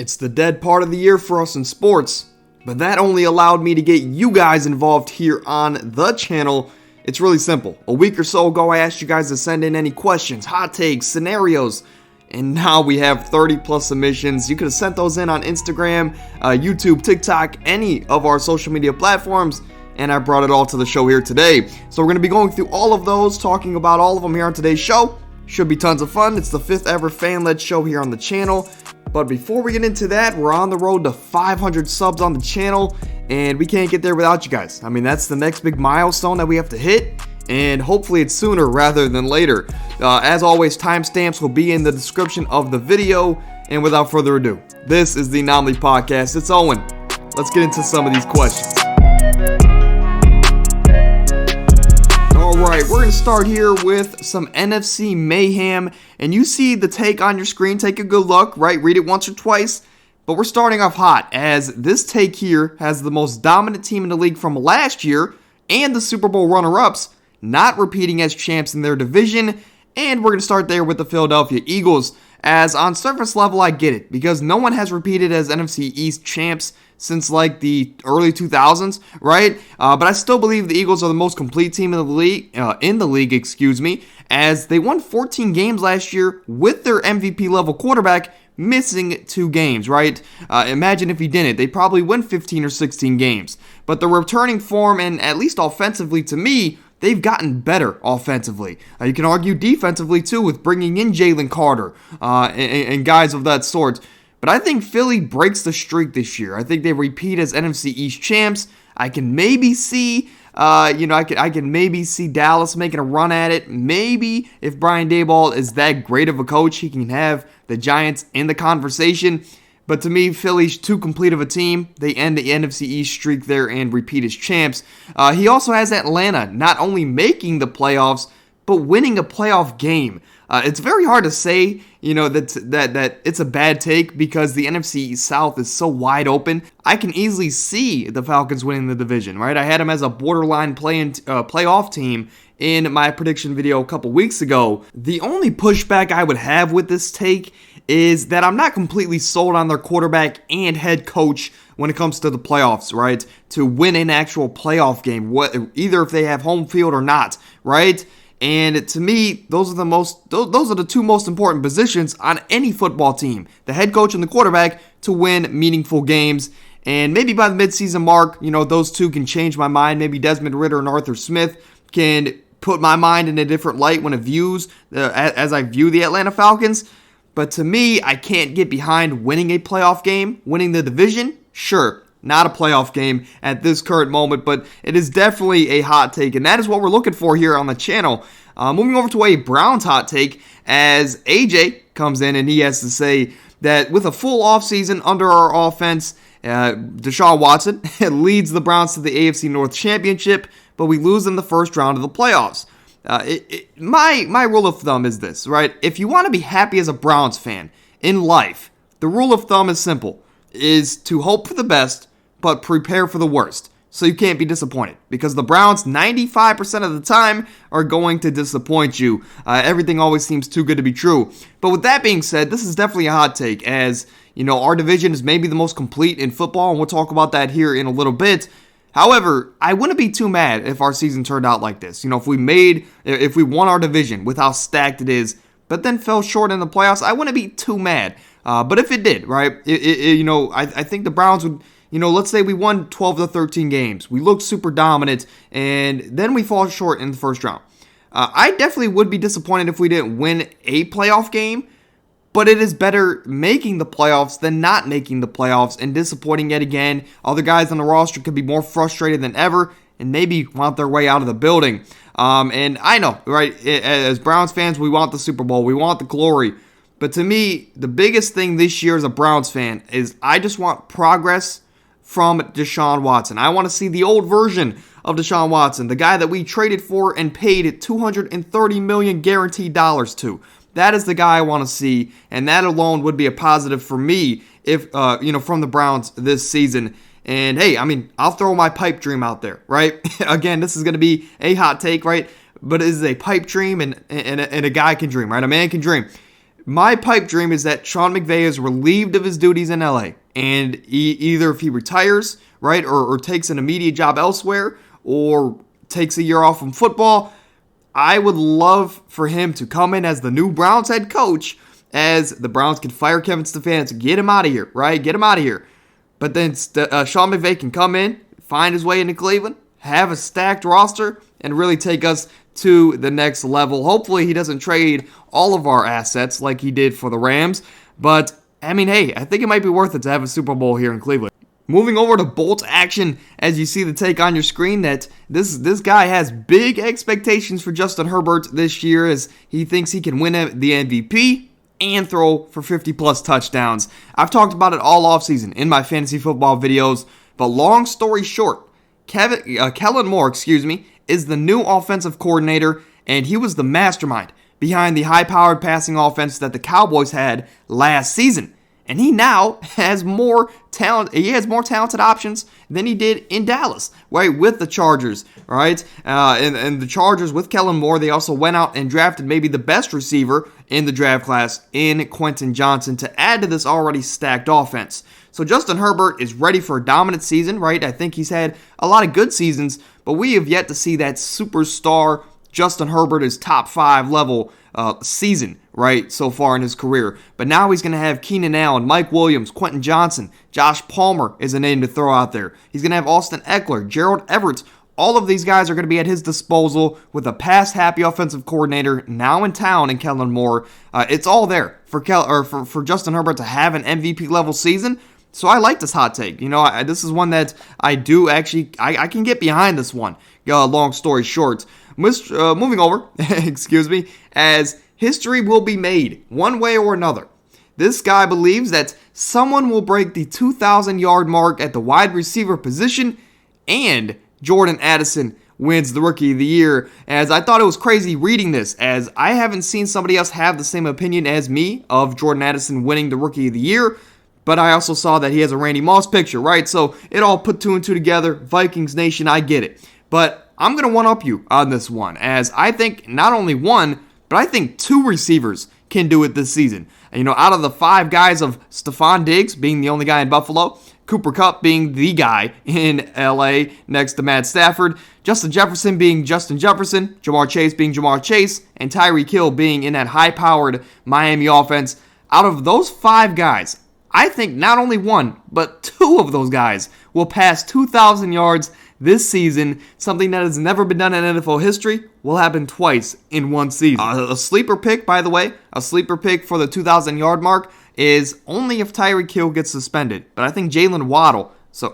It's the dead part of the year for us in sports, but that only allowed me to get you guys involved here on the channel. It's really simple. A week or so ago, I asked you guys to send in any questions, hot takes, scenarios, and now we have 30 plus submissions. You could have sent those in on Instagram, YouTube, TikTok, any of our social media platforms, and I brought it all to the show here today. So we're going to be going through all of those, talking about all of them here on today's show. Should be tons of fun. It's the 5th ever fan-led show here on the channel. But before we get into that, we're on the road to 500 subs on the channel, and we can't get there without you guys. I mean, that's the next big milestone that we have to hit, and hopefully it's sooner rather than later. As always, timestamps will be in the description of the video, and without further ado, this is the Anomaly Podcast. It's Owen. Let's get into some of these questions. Alright, we're going to start here with some NFC Mayhem, and you see the take on your screen. Take a good look, right? Read it once or twice, but we're starting off hot, as this take here has the most dominant team in the league from last year, and the Super Bowl runner-ups, not repeating as champs in their division, and we're going to start there with the Philadelphia Eagles, as on surface level I get it, because no one has repeated as NFC East champs since like the early 2000s, right? But I still believe the Eagles are the most complete team in the league, as they won 14 games last year with their MVP level quarterback missing 2 games, right? Imagine if he didn't. They'd probably win 15 or 16 games. But the returning form, and at least offensively to me, they've gotten better offensively. You can argue defensively too with bringing in Jalen Carter and guys of that sort. But I think Philly breaks the streak this year. I think they repeat as NFC East champs. I can maybe see, I can maybe see Dallas making a run at it. Maybe if Brian Daboll is that great of a coach, he can have the Giants in the conversation. But to me, Philly's too complete of a team. They end the NFC East streak there and repeat as champs. He also has Atlanta not only making the playoffs, but winning a playoff game. It's very hard to say, that it's a bad take because the NFC South is so wide open. I can easily see the Falcons winning the division, right? I had them as a borderline playoff team in my prediction video a couple weeks ago. The only pushback I would have with this take is that I'm not completely sold on their quarterback and head coach when it comes to the playoffs, right? To win an actual playoff game, either if they have home field or not, right? And to me, those are the 2 most important positions on any football team, the head coach and the quarterback, to win meaningful games. And maybe by the midseason mark, those 2 can change my mind. Maybe Desmond Ridder and Arthur Smith can put my mind in a different light when it views as I view the Atlanta Falcons. But to me, I can't get behind winning a playoff game, winning the division. Sure, not a playoff game at this current moment, but it is definitely a hot take, and that is what we're looking for here on the channel. Moving over to a Browns hot take, as AJ comes in and he has to say that with a full offseason under our offense, Deshaun Watson leads the Browns to the AFC North Championship, but we lose in the first round of the playoffs. My rule of thumb is this, right? If you want to be happy as a Browns fan in life, the rule of thumb is simple, is to hope for the best, but prepare for the worst. So you can't be disappointed, because the Browns 95% of the time are going to disappoint you. Everything always seems too good to be true. But with that being said, this is definitely a hot take, as our division is maybe the most complete in football, and we'll talk about that here in a little bit. However, I wouldn't be too mad if our season turned out like this. If we won our division with how stacked it is, but then fell short in the playoffs, I wouldn't be too mad. But if it did, right, I think the Browns would, let's say we won 12 to 13 games. We looked super dominant, and then we fall short in the first round. I definitely would be disappointed if we didn't win a playoff game, but it is better making the playoffs than not making the playoffs and disappointing yet again. Other guys on the roster could be more frustrated than ever and maybe want their way out of the building. And I know, right, as Browns fans, we want the Super Bowl. We want the glory. But to me, the biggest thing this year as a Browns fan is I just want progress from Deshaun Watson. I want to see the old version of Deshaun Watson, the guy that we traded for and paid $230 million guaranteed dollars to. That is the guy I want to see, and that alone would be a positive for me if from the Browns this season. And hey, I'll throw my pipe dream out there, right? Again, this is going to be a hot take, right? But it is a pipe dream, and a guy can dream, right? A man can dream. My pipe dream is that Sean McVay is relieved of his duties in LA, and either if he retires, right, or takes an immediate job elsewhere, or takes a year off from football, I would love for him to come in as the new Browns head coach, as the Browns can fire Kevin Stefanski, get him out of here, right, get him out of here. But then Sean McVay can come in, find his way into Cleveland, have a stacked roster, and really take us to the next level. Hopefully he doesn't trade all of our assets like he did for the Rams. But, I mean, hey, I think it might be worth it to have a Super Bowl here in Cleveland. Moving over to Bolt action, as you see the take on your screen, that this guy has big expectations for Justin Herbert this year, as he thinks he can win the MVP and throw for 50-plus touchdowns. I've talked about it all offseason in my fantasy football videos, but long story short, Kellen Moore, is the new offensive coordinator, and he was the mastermind behind the high-powered passing offense that the Cowboys had last season. And he now has more talent. He has more talented options than he did in Dallas, right, with the Chargers, right? And the Chargers with Kellen Moore, they also went out and drafted maybe the best receiver in the draft class in Quentin Johnson to add to this already stacked offense. So Justin Herbert is ready for a dominant season, right? I think he's had a lot of good seasons, but we have yet to see that superstar Justin Herbert is top 5 level season, right, so far in his career. But now he's going to have Keenan Allen, Mike Williams, Quentin Johnson, Josh Palmer is a name to throw out there. He's going to have Austin Eckler, Gerald Everett. All of these guys are going to be at his disposal with a pass-happy offensive coordinator now in town in Kellen Moore. It's all there for Justin Herbert to have an MVP-level season. So I like this hot take. This is one that I do actually, I can get behind this one. Long story short. Moving over, as history will be made one way or another. This guy believes that someone will break the 2,000-yard mark at the wide receiver position, and Jordan Addison wins the Rookie of the Year. As I thought it was crazy reading this, as I haven't seen somebody else have the same opinion as me of Jordan Addison winning the Rookie of the Year. But I also saw that he has a Randy Moss picture, right? So it all put 2 and 2 together. Vikings Nation, I get it. But I'm going to one-up you on this one, as I think not only one, but I think 2 receivers can do it this season. Out of the 5 guys of Stephon Diggs being the only guy in Buffalo, Cooper Kupp being the guy in LA next to Matt Stafford, Justin Jefferson being Justin Jefferson, Jamar Chase being Jamar Chase, and Tyreek Hill being in that high-powered Miami offense. Out of those 5 guys, I think not only 1, but 2 of those guys will pass 2,000 yards this season. Something that has never been done in NFL history will happen twice in one season. A sleeper pick, by the way, a sleeper pick for the 2,000-yard mark is only if Tyreek Hill gets suspended. But I think Jalen Waddle, so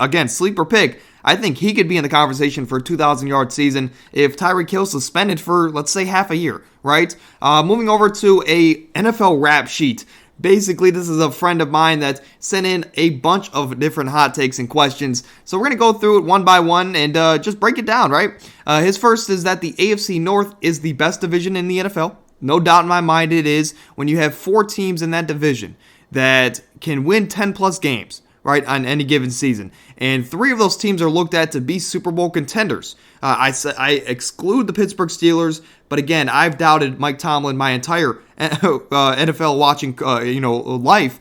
again, sleeper pick, I think he could be in the conversation for a 2,000-yard season if Tyreek Hill's suspended for, let's say, half a year, right? Moving over to a NFL rap sheet. Basically, this is a friend of mine that sent in a bunch of different hot takes and questions. So we're going to go through it one by one and just break it down, right? His first is that the AFC North is the best division in the NFL. No doubt in my mind it is, when you have 4 teams in that division that can win 10-plus games, right, on any given season. And 3 of those teams are looked at to be Super Bowl contenders. I exclude the Pittsburgh Steelers, but again, I've doubted Mike Tomlin my entire NFL watching life,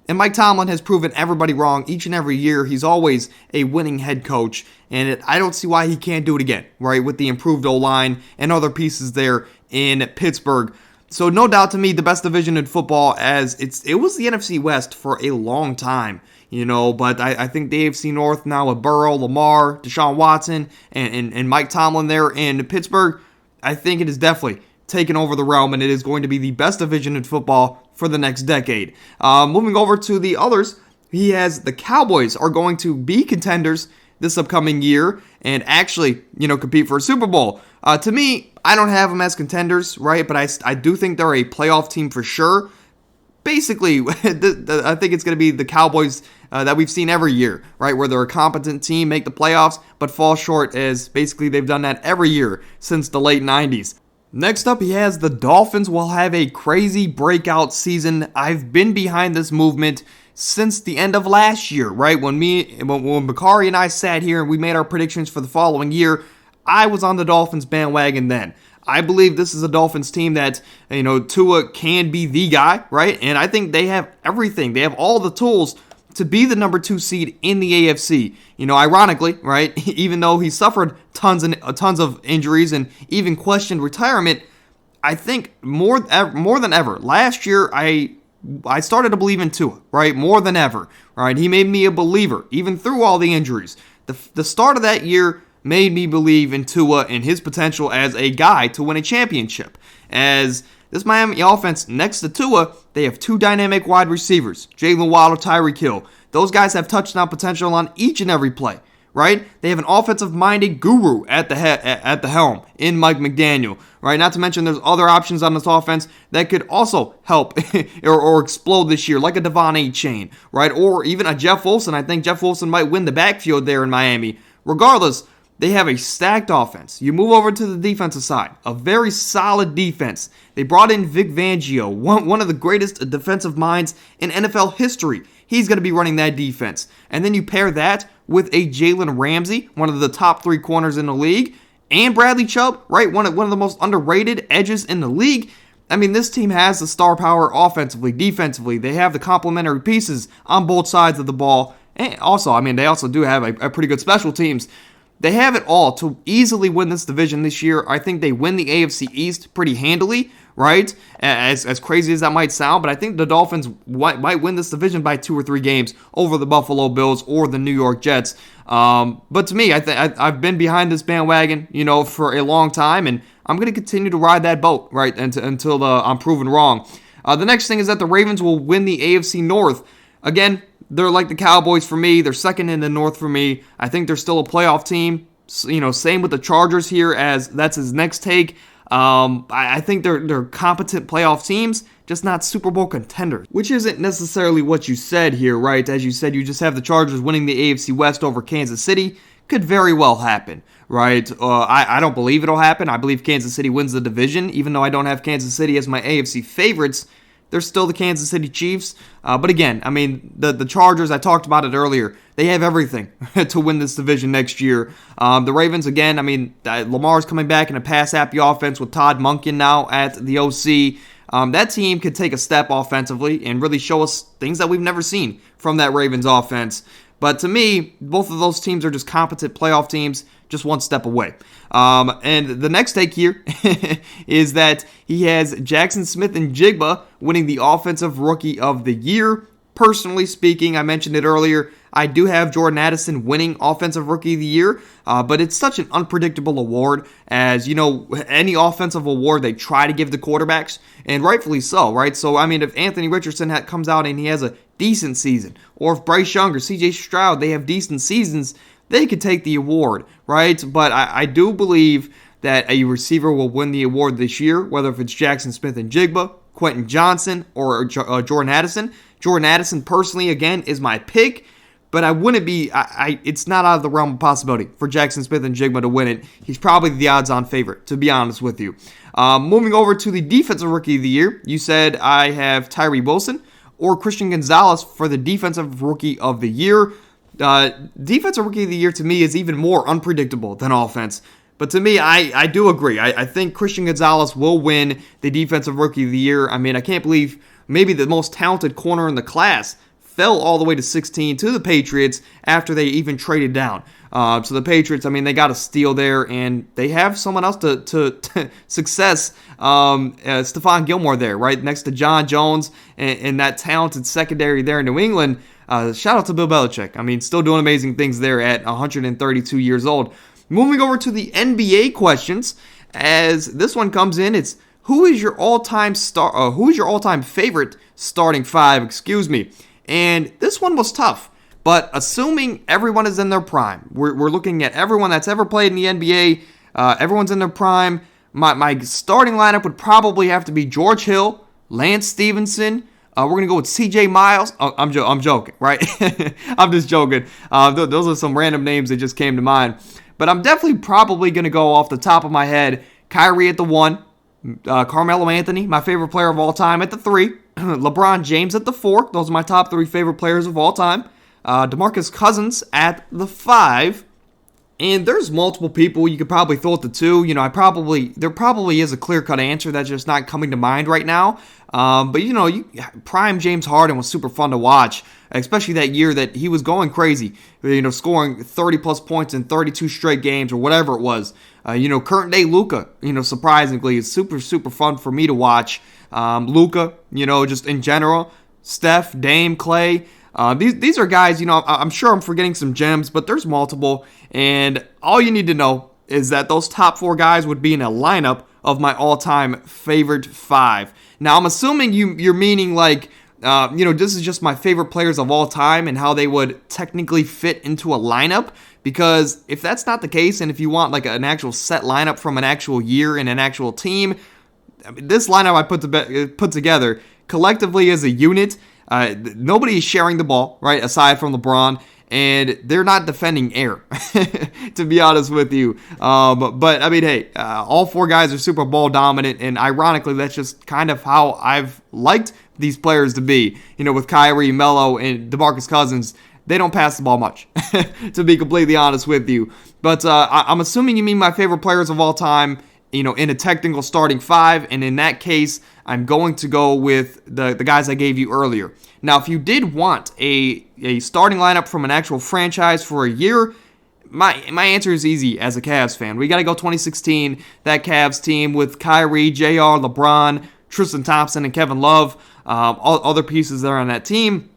and Mike Tomlin has proven everybody wrong each and every year. He's always a winning head coach, and I don't see why he can't do it again, right, with the improved O-line and other pieces there in Pittsburgh. So no doubt to me, the best division in football, as it was the NFC West for a long time. But I think the AFC North now with Burrow, Lamar, Deshaun Watson, and Mike Tomlin there in Pittsburgh, I think it is definitely taken over the realm, and it is going to be the best division in football for the next decade. Moving over to the others, he has the Cowboys are going to be contenders this upcoming year and actually, compete for a Super Bowl. To me, I don't have them as contenders, right? But I do think they're a playoff team for sure. Basically, I think it's going to be the Cowboys that we've seen every year, right? Where they're a competent team, make the playoffs, but fall short, as basically they've done that every year since the late 90s. Next up, he has the Dolphins will have a crazy breakout season. I've been behind this movement since the end of last year, right? When Bakari and I sat here and we made our predictions for the following year, I was on the Dolphins bandwagon then. I believe this is a Dolphins team that, Tua can be the guy, right? And I think they have everything. They have all the tools to be the number 2 seed in the AFC. Ironically, right, even though he suffered tons of injuries and even questioned retirement, I think more than ever, last year I started to believe in Tua, right, more than ever, right? He made me a believer, even through all the injuries. The start of that year made me believe in Tua and his potential as a guy to win a championship. As this Miami offense, next to Tua, they have 2 dynamic wide receivers, Jalen Waddle, Tyreek Hill. Those guys have touchdown potential on each and every play, right? They have an offensive-minded guru at the helm in Mike McDaniel, right? Not to mention there's other options on this offense that could also help or explode this year, like a Devon A-Chain, right? Or even a Jeff Wilson. I think Jeff Wilson might win the backfield there in Miami. Regardless, they have a stacked offense. You move over to the defensive side, a very solid defense. They brought in Vic Fangio, one of the greatest defensive minds in NFL history. He's going to be running that defense. And then you pair that with a Jalen Ramsey, one of the top 3 corners in the league, and Bradley Chubb, right? One of the most underrated edges in the league. I mean, this team has the star power offensively, defensively. They have the complementary pieces on both sides of the ball. And also, they also do have a pretty good special teams. They have it all to easily win this division this year. I think they win the AFC East pretty handily, right? As crazy as that might sound, but I think the Dolphins might win this division by 2 or 3 games over the Buffalo Bills or the New York Jets. But to me, I've been behind this bandwagon, for a long time, and I'm going to continue to ride that boat, right, until I'm proven wrong. The next thing is that the Ravens will win the AFC North. Again, they're like the Cowboys for me. They're second in the North for me. I think they're still a playoff team. Same with the Chargers here, as that's his next take. I think they're competent playoff teams, just not Super Bowl contenders, which isn't necessarily what you said here, right? As you said, you just have the Chargers winning the AFC West over Kansas City. Could very well happen, right? I don't believe it'll happen. I believe Kansas City wins the division, even though I don't have Kansas City as my AFC favorites. They're still the Kansas City Chiefs. But again, the Chargers, I talked about it earlier. They have everything to win this division next year. The Ravens, again, Lamar's coming back in a pass-happy offense with Todd Monken now at the OC. That team could take a step offensively and really show us things that we've never seen from that Ravens offense. But to me, both of those teams are just competent playoff teams, just one step away. And the next take here is that he has Jackson Smith-Njigba winning the Offensive Rookie of the Year. Personally speaking, I mentioned it earlier, I do have Jordan Addison winning Offensive Rookie of the Year, but it's such an unpredictable award. As any offensive award, they try to give the quarterbacks, and rightfully so, right? So, if Anthony Richardson comes out and he has a decent season, or if Bryce Young or C.J. Stroud, they have decent seasons, they could take the award, right? But I do believe that a receiver will win the award this year, whether if it's Jackson Smith-Njigba, Quentin Johnson, or Jordan Addison. Jordan Addison, personally, again, is my pick, but I wouldn't be, it's not out of the realm of possibility for Jackson Smith-Njigba to win it. He's probably the odds-on favorite, to be honest with you. Moving over to the Defensive Rookie of the Year, you said I have Tyree Wilson or Christian Gonzalez for the Defensive Rookie of the Year. Defensive Rookie of the Year to me is even more unpredictable than offense. But to me, I do agree. I think Christian Gonzalez will win the Defensive Rookie of the Year. I can't believe maybe the most talented corner in the class fell all the way to 16 to the Patriots after they even traded down. So the Patriots, they got a steal there, and they have someone else to success, Stephon Gilmore there, right, next to John Jones and that talented secondary there in New England. Shout out to Bill Belichick. Still doing amazing things there at 132 years old. Moving over to the NBA questions, as this one comes in, it's who is your all-time star? Who is your all-time favorite starting 5? And this one was tough. But assuming everyone is in their prime, we're looking at everyone that's ever played in the NBA. Everyone's in their prime. My starting lineup would probably have to be George Hill, Lance Stevenson. We're going to go with CJ Miles. Oh, I'm joking, right? I'm just joking. Those are some random names that just came to mind. But I'm definitely probably going to go off the top of my head. Kyrie at the 1. Carmelo Anthony, my favorite player of all time, at the 3. LeBron James at the 4. Those are my top 3 favorite players of all time. DeMarcus Cousins at the 5. And there's multiple people you could probably throw at the two. There probably is a clear-cut answer that's just not coming to mind right now. But prime James Harden was super fun to watch, especially that year that he was going crazy, scoring 30-plus points in 32 straight games or whatever it was. Current day Luka, surprisingly, is super, super fun for me to watch. Luka, just in general, Steph, Dame, Clay. These are guys, I'm sure I'm forgetting some gems, but there's multiple. And all you need to know is that those top 4 guys would be in a lineup of my all-time favorite 5. Now, I'm assuming you're meaning like, this is just my favorite players of all time and how they would technically fit into a lineup. Because if that's not the case, and if you want like an actual set lineup from an actual year and an actual team, this lineup I put together collectively as a unit, nobody is sharing the ball, right, aside from LeBron. And they're not defending air, to be honest with you. But I mean, hey, all 4 guys are Super Bowl dominant, and ironically, that's just kind of how I've liked these players to be. With Kyrie, Melo, and DeMarcus Cousins, they don't pass the ball much, to be completely honest with you. But I'm assuming you mean my favorite players of all time, in a technical starting 5, and in that case, I'm going to go with the guys I gave you earlier. Now, if you did want a starting lineup from an actual franchise for a year, my answer is easy as a Cavs fan. We got to go 2016, that Cavs team with Kyrie, JR, LeBron, Tristan Thompson, and Kevin Love, all other pieces that are on that team.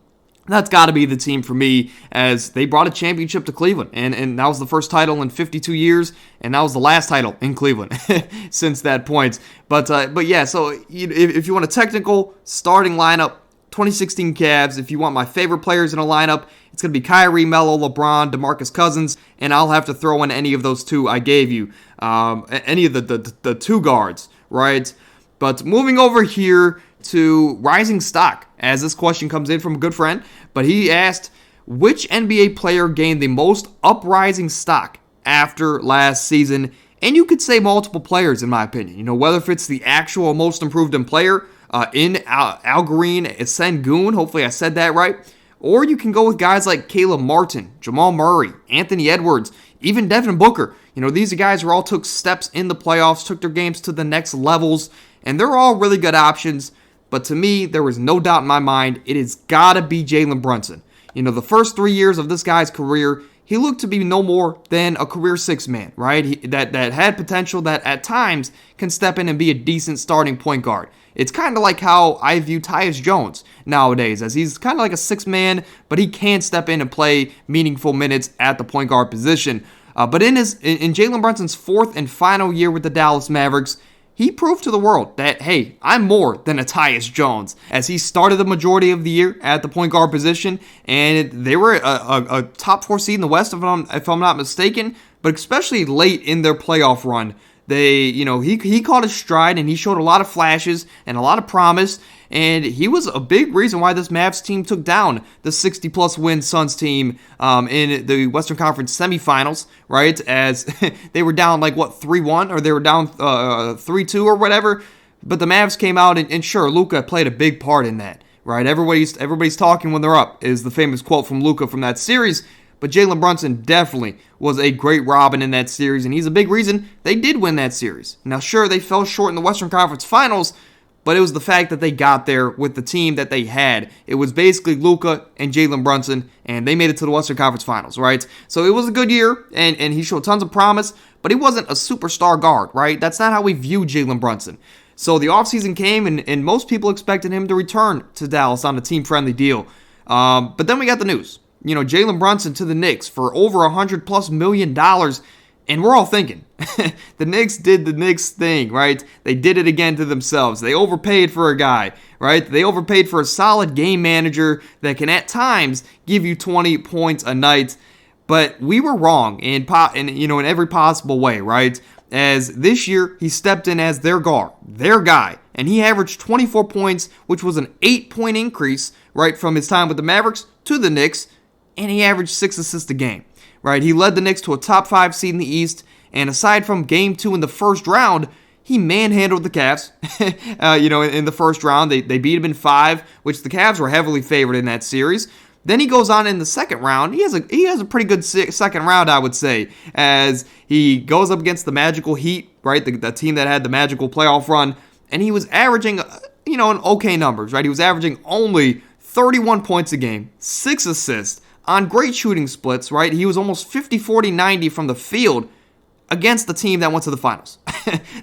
That's got to be the team for me, as they brought a championship to Cleveland, and that was the first title in 52 years, and that was the last title in Cleveland since that point. But yeah, so if you want a technical starting lineup, 2016 Cavs. If you want my favorite players in a lineup, it's going to be Kyrie, Melo, LeBron, DeMarcus Cousins, and I'll have to throw in any of those 2 I gave you, any of the 2 guards, right? But moving over here to rising stock, as this question comes in from a good friend, but he asked, which NBA player gained the most uprising stock after last season? And you could say multiple players, in my opinion. Whether if it's the actual most improved player, in Al Green, Sengun, hopefully I said that right. Or you can go with guys like Caleb Martin, Jamal Murray, Anthony Edwards, even Devin Booker. These are guys who all took steps in the playoffs, took their games to the next levels, and they're all really good options. But to me, there was no doubt in my mind, it has got to be Jalen Brunson. The first 3 years of this guy's career, he looked to be no more than a career 6-man, right? That had potential, that at times can step in and be a decent starting point guard. It's kind of like how I view Tyus Jones nowadays, as he's kind of like a 6-man, but he can step in and play meaningful minutes at the point guard position. But in Jalen Brunson's 4th and final year with the Dallas Mavericks, he proved to the world that, hey, I'm more than a Tyus Jones, as he started the majority of the year at the point guard position, and they were a top 4 seed in the West, if I'm not mistaken, but especially late in their playoff run. He caught his stride, and he showed a lot of flashes and a lot of promise, and he was a big reason why this Mavs team took down the 60-plus win Suns team in the Western Conference semifinals, right? As they were down 3-1, or they were down 3-2 or whatever, but the Mavs came out, and sure, Luka played a big part in that, right? Everybody's talking when they're up, is the famous quote from Luka from that series. But Jalen Brunson definitely was a great Robin in that series, and he's a big reason they did win that series. Now, sure, they fell short in the Western Conference Finals, but it was the fact that they got there with the team that they had. It was basically Luka and Jalen Brunson, and they made it to the Western Conference Finals, right? So it was a good year, and he showed tons of promise, but he wasn't a superstar guard, right? That's not how we view Jalen Brunson. So the offseason came, and most people expected him to return to Dallas on a team-friendly deal. But then we got the news. Jalen Brunson to the Knicks for over $100+ million, and we're all thinking, the Knicks did the Knicks thing, right? They did it again to themselves. They overpaid for a guy, right? They overpaid for a solid game manager that can at times give you 20 points a night, but we were wrong in every possible way, right? As this year, he stepped in as their guard, their guy, and he averaged 24 points, which was an 8-point increase, right, from his time with the Mavericks to the Knicks, and he averaged 6 assists a game, right? He led the Knicks to a top 5 seed in the East, and aside from Game 2 in the first round, he manhandled the Cavs. In the first round, they beat him in 5, which the Cavs were heavily favored in that series. Then he goes on in the second round. He has a pretty good second round, I would say, as he goes up against the Magical Heat, right? The team that had the magical playoff run, and he was averaging, an okay numbers, right? He was averaging only 31 points a game, 6 assists on great shooting splits, right? He was almost 50, 40, 90 from the field against the team that went to the finals.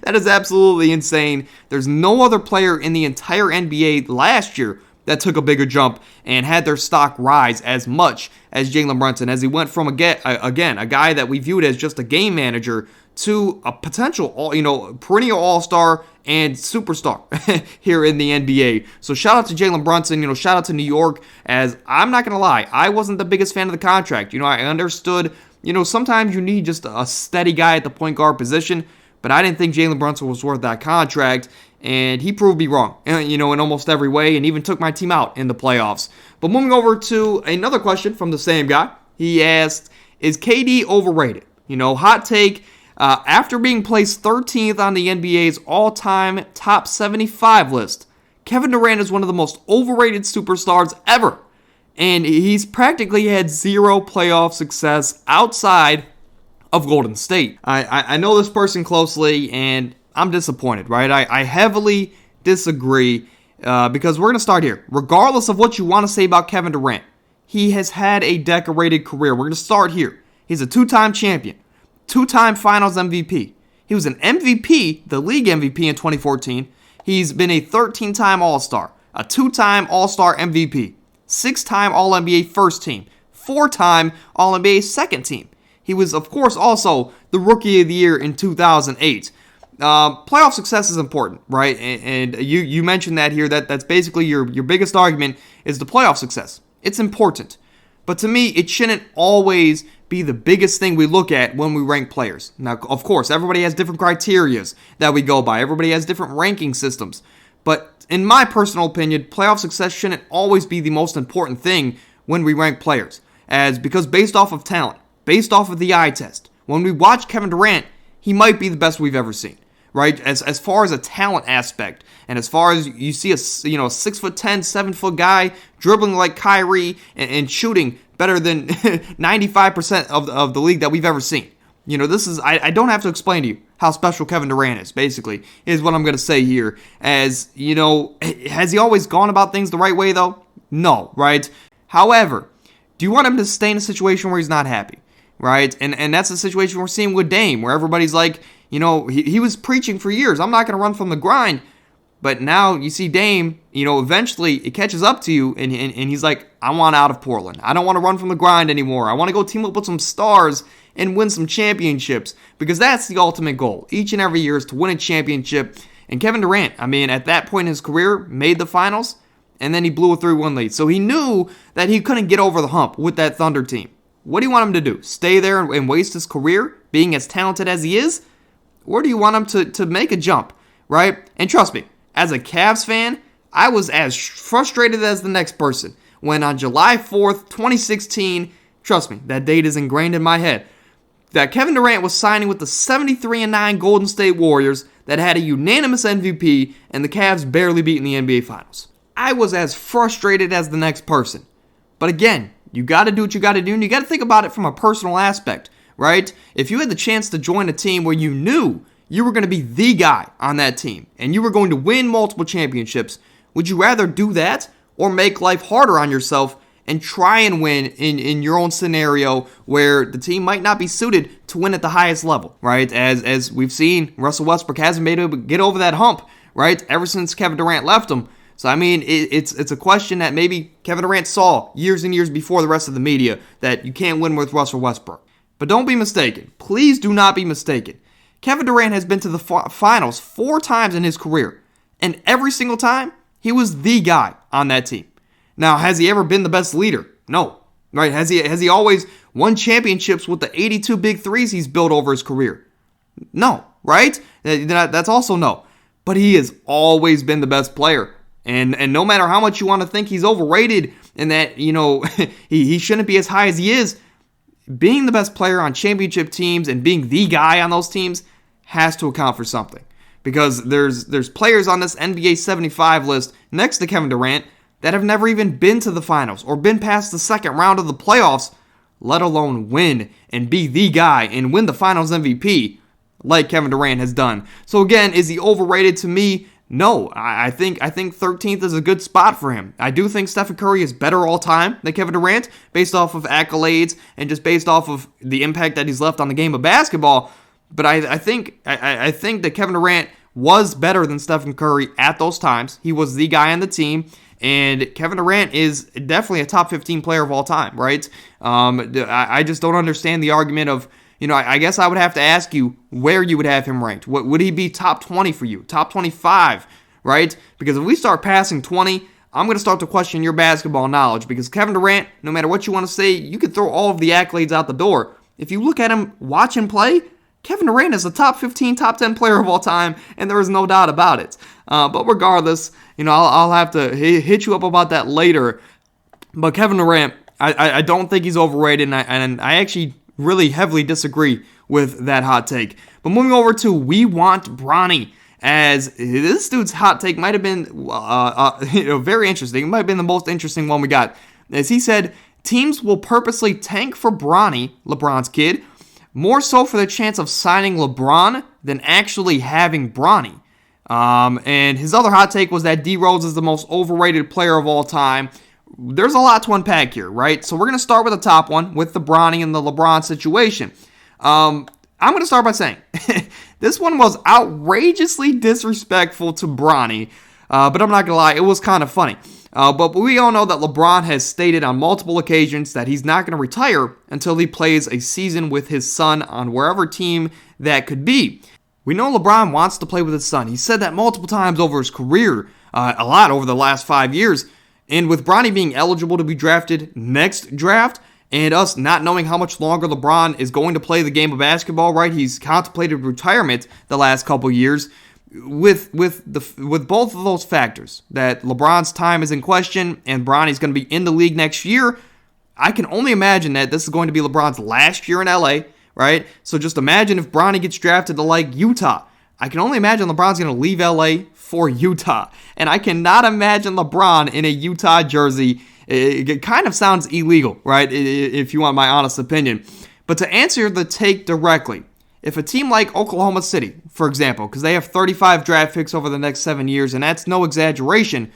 That is absolutely insane. There's no other player in the entire NBA last year that took a bigger jump and had their stock rise as much as Jalen Brunson, as he went from, again, a guy that we viewed as just a game manager to a potential, perennial all-star and superstar here in the NBA. So shout out to Jalen Brunson, shout out to New York, as I'm not going to lie, I wasn't the biggest fan of the contract. I understood, sometimes you need just a steady guy at the point guard position, but I didn't think Jalen Brunson was worth that contract. And he proved me wrong, in almost every way, and even took my team out in the playoffs. But moving over to another question from the same guy. He asked, is KD overrated? Hot take, after being placed 13th on the NBA's all-time top 75 list, Kevin Durant is one of the most overrated superstars ever. And he's practically had zero playoff success outside of Golden State. I know this person closely, and I'm disappointed, right? I heavily disagree because we're going to start here. Regardless of what you want to say about Kevin Durant, he has had a decorated career. We're going to start here. He's a 2-time champion, 2-time finals MVP. He was an MVP, the league MVP in 2014. He's been a 13-time All-Star, a 2-time All-Star MVP, 6-time All-NBA first team, 4-time All-NBA second team. He was, of course, also the Rookie of the Year in 2008. Playoff success is important, right? And you mentioned that here, that's basically your biggest argument is the playoff success. It's important. But to me, it shouldn't always be the biggest thing we look at when we rank players. Now, of course, everybody has different criterias that we go by. Everybody has different ranking systems. But in my personal opinion, playoff success shouldn't always be the most important thing when we rank players. Because based off of talent, based off of the eye test, when we watch Kevin Durant, he might be the best we've ever seen. Right, as far as a talent aspect, and as far as you see a 6'10", 7-foot guy dribbling like Kyrie and shooting better than 95% of the league that we've ever seen. This is I don't have to explain to you how special Kevin Durant is. Basically, is what I'm going to say here. As has he always gone about things the right way though? No, right. However, do you want him to stay in a situation where he's not happy? Right, and that's the situation we're seeing with Dame, where everybody's like, he was preaching for years, I'm not going to run from the grind. But now you see Dame, eventually it catches up to you, and he's like, I want out of Portland. I don't want to run from the grind anymore. I want to go team up with some stars and win some championships, because that's the ultimate goal. Each and every year is to win a championship. And Kevin Durant, at that point in his career, made the finals, and then he blew a 3-1 lead. So he knew that he couldn't get over the hump with that Thunder team. What do you want him to do? Stay there and waste his career being as talented as he is? Or do you want him to make a jump, right? And trust me, as a Cavs fan, I was as frustrated as the next person when on July 4th, 2016, trust me, that date is ingrained in my head, that Kevin Durant was signing with the 73-9 Golden State Warriors that had a unanimous MVP and the Cavs barely beating the NBA Finals. I was as frustrated as the next person. But again, you got to do what you got to do, and you got to think about it from a personal aspect, right? If you had the chance to join a team where you knew you were going to be the guy on that team and you were going to win multiple championships, would you rather do that or make life harder on yourself and try and win in your own scenario where the team might not be suited to win at the highest level, right? As we've seen, Russell Westbrook hasn't been able to get over that hump, right? Ever since Kevin Durant left him. So, it's a question that maybe Kevin Durant saw years and years before the rest of the media, that you can't win with Russell Westbrook. But don't be mistaken. Please do not be mistaken. Kevin Durant has been to the finals 4 times in his career, and every single time, he was the guy on that team. Now, has he ever been the best leader? No. Right? Has he always won championships with the 82 big threes he's built over his career? No. Right? That's also no. But he has always been the best player. And no matter how much you want to think he's overrated and that, he shouldn't be as high as he is, being the best player on championship teams and being the guy on those teams has to account for something. Because there's players on this NBA 75 list next to Kevin Durant that have never even been to the finals or been past the second round of the playoffs, let alone win and be the guy and win the finals MVP like Kevin Durant has done. So again, is he overrated? To me, no. I think 13th is a good spot for him. I do think Stephen Curry is better all time than Kevin Durant based off of accolades and just based off of the impact that he's left on the game of basketball. But I think that Kevin Durant was better than Stephen Curry at those times. He was the guy on the team. And Kevin Durant is definitely a top 15 player of all time, right? I just don't understand the argument of, I guess I would have to ask you where you would have him ranked. Would he be top 20 for you? Top 25, right? Because if we start passing 20, I'm going to start to question your basketball knowledge. Because Kevin Durant, no matter what you want to say, you could throw all of the accolades out the door. If you look at him, watch him play, Kevin Durant is a top 15, top 10 player of all time, and there is no doubt about it. But regardless, I'll have to hit you up about that later. But Kevin Durant, I don't think he's overrated, and I actually really heavily disagree with that hot take. But moving over to We Want Bronny, as this dude's hot take might have been very interesting. It might have been the most interesting one we got. As he said, teams will purposely tank for Bronny, LeBron's kid, more so for the chance of signing LeBron than actually having Bronny. And his other hot take was that D Rose is the most overrated player of all time. There's a lot to unpack here, right? So we're going to start with the top one, with the Bronny and the LeBron situation. I'm going to start by saying, this one was outrageously disrespectful to Bronny, but I'm not going to lie, it was kind of funny. But we all know that LeBron has stated on multiple occasions that he's not going to retire until he plays a season with his son on wherever team that could be. We know LeBron wants to play with his son. He said that multiple times over his career, a lot over the last 5 years. And with Bronny being eligible to be drafted next draft, and us not knowing how much longer LeBron is going to play the game of basketball, right? He's contemplated retirement the last couple years. With both of those factors, that LeBron's time is in question and Bronny's going to be in the league next year, I can only imagine that this is going to be LeBron's last year in LA, right? So just imagine if Bronny gets drafted to like Utah. I can only imagine LeBron's going to leave LA for Utah. And I cannot imagine LeBron in a Utah jersey. It kind of sounds illegal, right? If you want my honest opinion. But to answer the take directly, if a team like Oklahoma City, for example, because they have 35 draft picks over the next 7 years, and that's no exaggeration,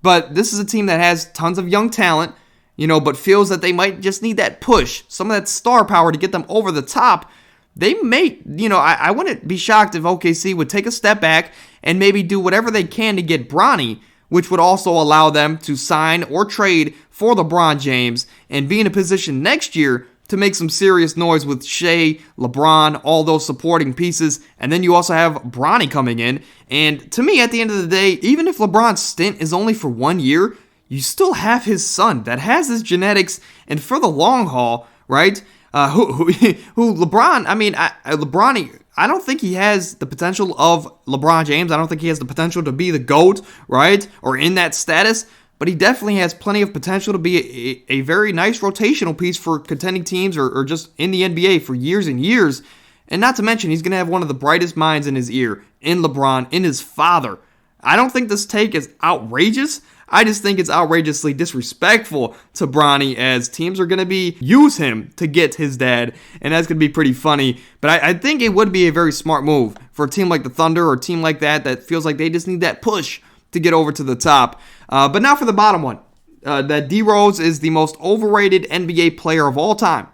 but this is a team that has tons of young talent, but feels that they might just need that push, some of that star power to get them over the top, they may, I wouldn't be shocked if OKC would take a step back and maybe do whatever they can to get Bronny, which would also allow them to sign or trade for LeBron James and be in a position next year to make some serious noise with Shea, LeBron, all those supporting pieces. And then you also have Bronny coming in. And to me, at the end of the day, even if LeBron's stint is only for 1 year, you still have his son that has his genetics and for the long haul, right? Who LeBron, LeBron, I don't think he has the potential of LeBron James. I don't think he has the potential to be the GOAT, right? Or in that status. But he definitely has plenty of potential to be a very nice rotational piece for contending teams or just in the NBA for years and years. And not to mention, he's going to have one of the brightest minds in his ear, in LeBron, in his father. I don't think this take is outrageous. I just think it's outrageously disrespectful to Bronny, as teams are going to use him to get his dad. And that's going to be pretty funny. But I think it would be a very smart move for a team like the Thunder or a team like that feels like they just need that push to get over to the top. But now for the bottom one, that D Rose is the most overrated NBA player of all time.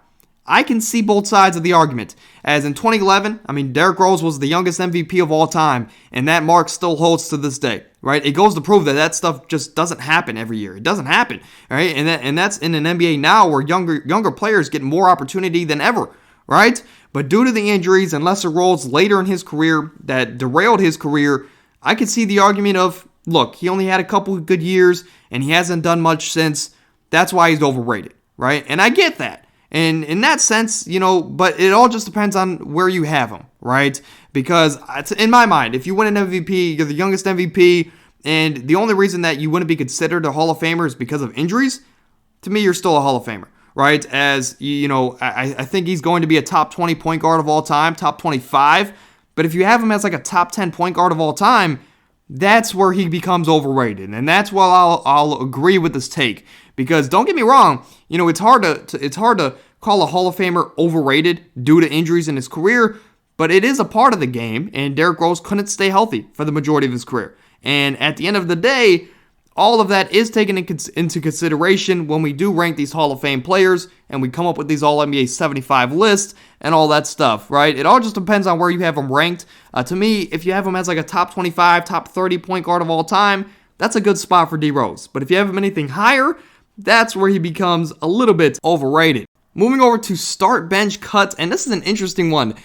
I can see both sides of the argument. As in 2011, Derrick Rose was the youngest MVP of all time, and that mark still holds to this day, right? It goes to prove that stuff just doesn't happen every year. It doesn't happen, right? And that's in an NBA now where younger players get more opportunity than ever, right? But due to the injuries and lesser roles later in his career that derailed his career, I could see the argument of, look, he only had a couple of good years, and he hasn't done much since. That's why he's overrated, right? And I get that. And in that sense, but it all just depends on where you have him, right? Because in my mind, if you win an MVP, you're the youngest MVP, and the only reason that you wouldn't be considered a Hall of Famer is because of injuries, to me, you're still a Hall of Famer, right? As, I think he's going to be a top 20 point guard of all time, top 25. But if you have him as like a top 10 point guard of all time, that's where he becomes overrated. And that's why I'll agree with this take. Because don't get me wrong, it's hard to call a Hall of Famer overrated due to injuries in his career, but it is a part of the game, and Derrick Rose couldn't stay healthy for the majority of his career. And at the end of the day, all of that is taken into consideration when we do rank these Hall of Fame players and we come up with these All-NBA 75 lists and all that stuff, right? It all just depends on where you have them ranked. To me, if you have him as like a top 25, top 30 point guard of all time, that's a good spot for D Rose. But if you have him anything higher, that's where he becomes a little bit overrated. Moving over to start bench cut, and this is an interesting one.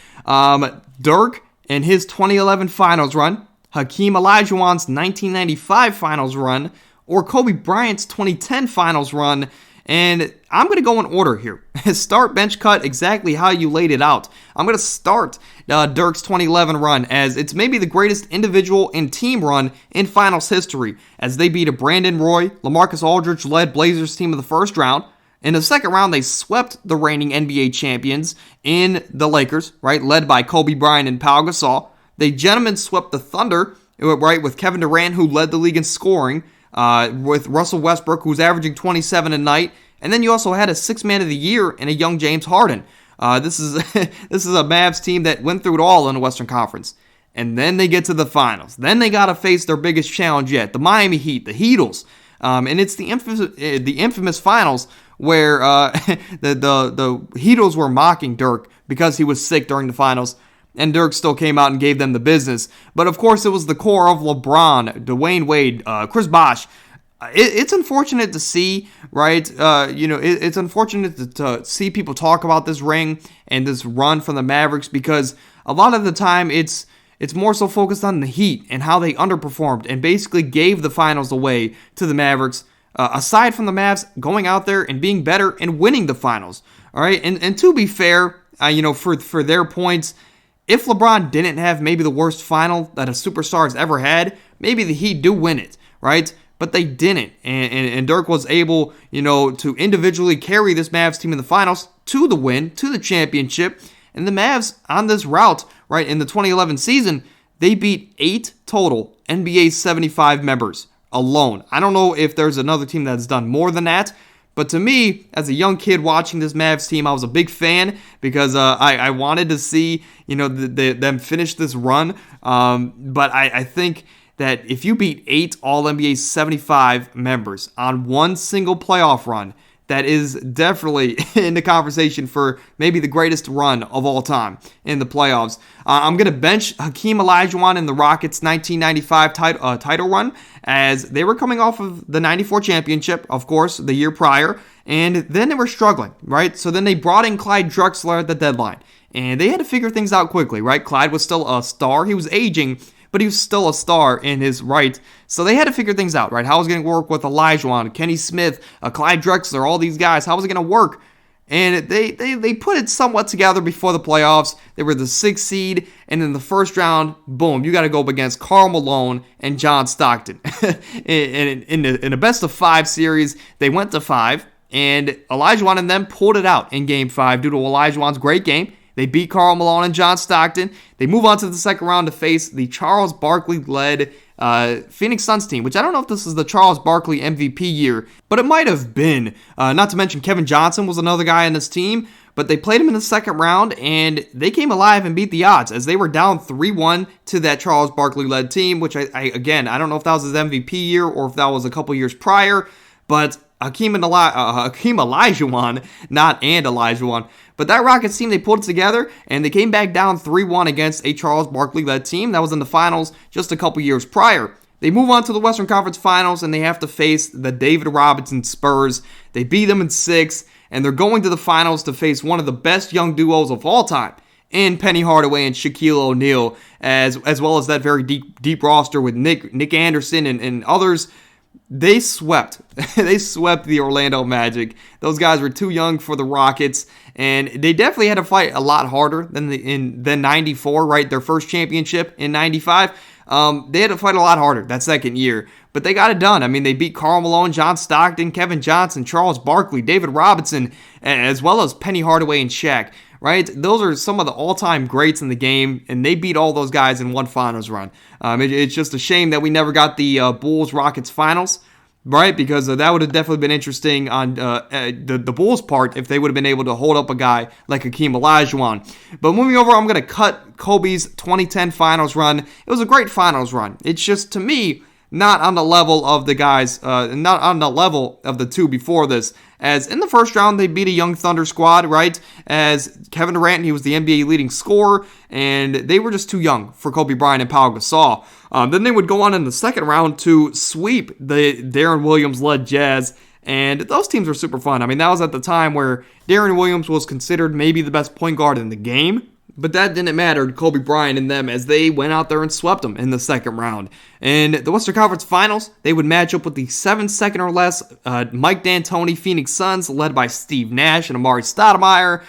Dirk in his 2011 finals run, Hakeem Olajuwon's 1995 finals run, or Kobe Bryant's 2010 finals run. And I'm going to go in order here. Start bench cut exactly how you laid it out. I'm going to start Dirk's 2011 run as it's maybe the greatest individual and team run in finals history as they beat a Brandon Roy, LaMarcus Aldridge-led Blazers team of the first round. In the second round, they swept the reigning NBA champions in the Lakers, right, led by Kobe Bryant and Pau Gasol. They gentlemen swept the Thunder, right, with Kevin Durant, who led the league in scoring, with Russell Westbrook, who's averaging 27 a night. And then you also had a sixth man of the year and a young James Harden. This is a Mavs team that went through it all in the Western Conference. And then they get to the finals. Then they got to face their biggest challenge yet, the Miami Heat, the Heatles. And it's the infamous finals where the Heatles were mocking Dirk because he was sick during the finals. And Dirk still came out and gave them the business. But of course, it was the core of LeBron, Dwayne Wade, Chris Bosh. It's unfortunate to see, right? It's unfortunate to see people talk about this ring and this run from the Mavericks because a lot of the time it's more so focused on the Heat and how they underperformed and basically gave the finals away to the Mavericks. Aside from the Mavs going out there and being better and winning the finals, all right. And to be fair, for their points. If LeBron didn't have maybe the worst final that a superstar has ever had, maybe the Heat do win it, right? But they didn't. And Dirk was able, to individually carry this Mavs team in the finals to the win, to the championship. And the Mavs on this route, right, in the 2011 season, they beat 8 total NBA 75 members alone. I don't know if there's another team that's done more than that. But to me, as a young kid watching this Mavs team, I was a big fan because I wanted to see, them finish this run. But I think that if you beat 8 All-NBA 75 members on one single playoff run, that is definitely in the conversation for maybe the greatest run of all time in the playoffs. I'm going to bench Hakeem Olajuwon in the Rockets' 1995 title run as they were coming off of the 94 championship, of course, the year prior, and then they were struggling, right? So then they brought in Clyde Drexler at the deadline, and they had to figure things out quickly, right? Clyde was still a star. He was aging, but he was still a star in his right. So they had to figure things out, right? How was it going to work with Olajuwon, Kenny Smith, Clyde Drexler, all these guys? How was it going to work? And they put it somewhat together before the playoffs. They were the 6th seed, and in the first round, boom, you got to go up against Karl Malone and John Stockton. in the best of 5 series, they went to 5, and Olajuwon and them pulled it out in Game 5 due to Olajuwon's great game. They beat Karl Malone and John Stockton. They move on to the second round to face the Charles Barkley-led Phoenix Suns team, which I don't know if this is the Charles Barkley MVP year, but it might have been. Not to mention Kevin Johnson was another guy in this team, but they played him in the second round, and they came alive and beat the odds as they were down 3-1 to that Charles Barkley-led team, which I don't know if that was his MVP year or if that was a couple years prior, but Hakeem Olajuwon, not and Olajuwon. But that Rockets team, they pulled it together, and they came back down 3-1 against a Charles Barkley-led team that was in the finals just a couple years prior. They move on to the Western Conference Finals, and they have to face the David Robinson Spurs. They beat them in 6, and they're going to the finals to face one of the best young duos of all time in Penny Hardaway and Shaquille O'Neal, as well as that very deep roster with Nick Anderson and others. They swept the Orlando Magic. Those guys were too young for the Rockets, and they definitely had to fight a lot harder than 94, right? Their first championship in 95. They had to fight a lot harder that second year, but they got it done. I mean, they beat Karl Malone, John Stockton, Kevin Johnson, Charles Barkley, David Robinson, as well as Penny Hardaway and Shaq. right? Those are some of the all-time greats in the game, and they beat all those guys in one finals run. It's just a shame that we never got the Bulls-Rockets finals, right? Because that would have definitely been interesting on the Bulls' part if they would have been able to hold up a guy like Hakeem Olajuwon. But moving over, I'm going to cut Kobe's 2010 finals run. It was a great finals run. It's just, to me, not on the level of the guys, not on the level of the two before this. As in the first round, they beat a young Thunder squad, right? As Kevin Durant, he was the NBA leading scorer, and they were just too young for Kobe Bryant and Pau Gasol. Then they would go on in the second round to sweep the Deron Williams-led Jazz, and those teams were super fun. I mean, that was at the time where Deron Williams was considered maybe the best point guard in the game. But that didn't matter to Kobe Bryant and them, as they went out there and swept them in the second round. In the Western Conference Finals, they would match up with the 7-second or less Mike D'Antoni Phoenix Suns, led by Steve Nash and Amari Stoudemire,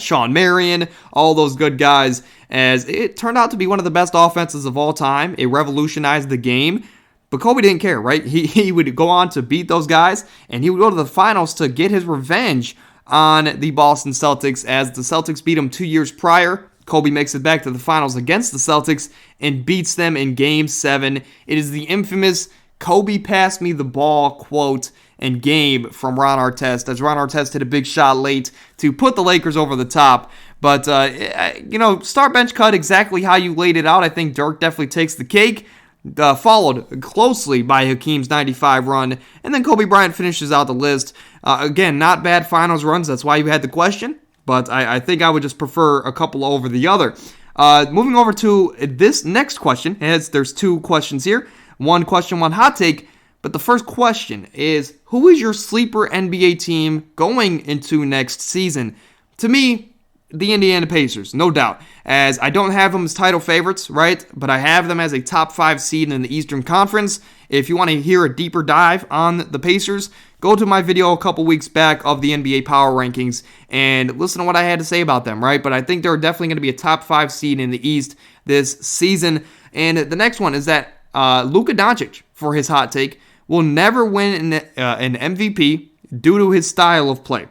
Shawn Marion, all those good guys, as it turned out to be one of the best offenses of all time. It revolutionized the game. But Kobe didn't care, right? He would go on to beat those guys, and he would go to the finals to get his revenge on the Boston Celtics, as the Celtics beat him 2 years prior. Kobe makes it back to the finals against the Celtics and beats them in Game 7. It is the infamous "Kobe passed me the ball" quote and game from Ron Artest, as Ron Artest hit a big shot late to put the Lakers over the top. But, start bench cut exactly how you laid it out. I think Dirk definitely takes the cake, followed closely by Hakeem's 95 run, and then Kobe Bryant finishes out the list. Again, not bad finals runs. That's why you had the question. But I think I would just prefer a couple over the other. Moving over to this next question, as there's two questions here. One question, one hot take. But the first question is, who is your sleeper NBA team going into next season? To me, the Indiana Pacers, no doubt, as I don't have them as title favorites, right? But I have them as a top 5 seed in the Eastern Conference. If you want to hear a deeper dive on the Pacers, go to my video a couple weeks back of the NBA Power Rankings and listen to what I had to say about them, right? But I think they're definitely going to be a top 5 seed in the East this season. And the next one is that Luka Doncic, for his hot take, will never win an MVP due to his style of play.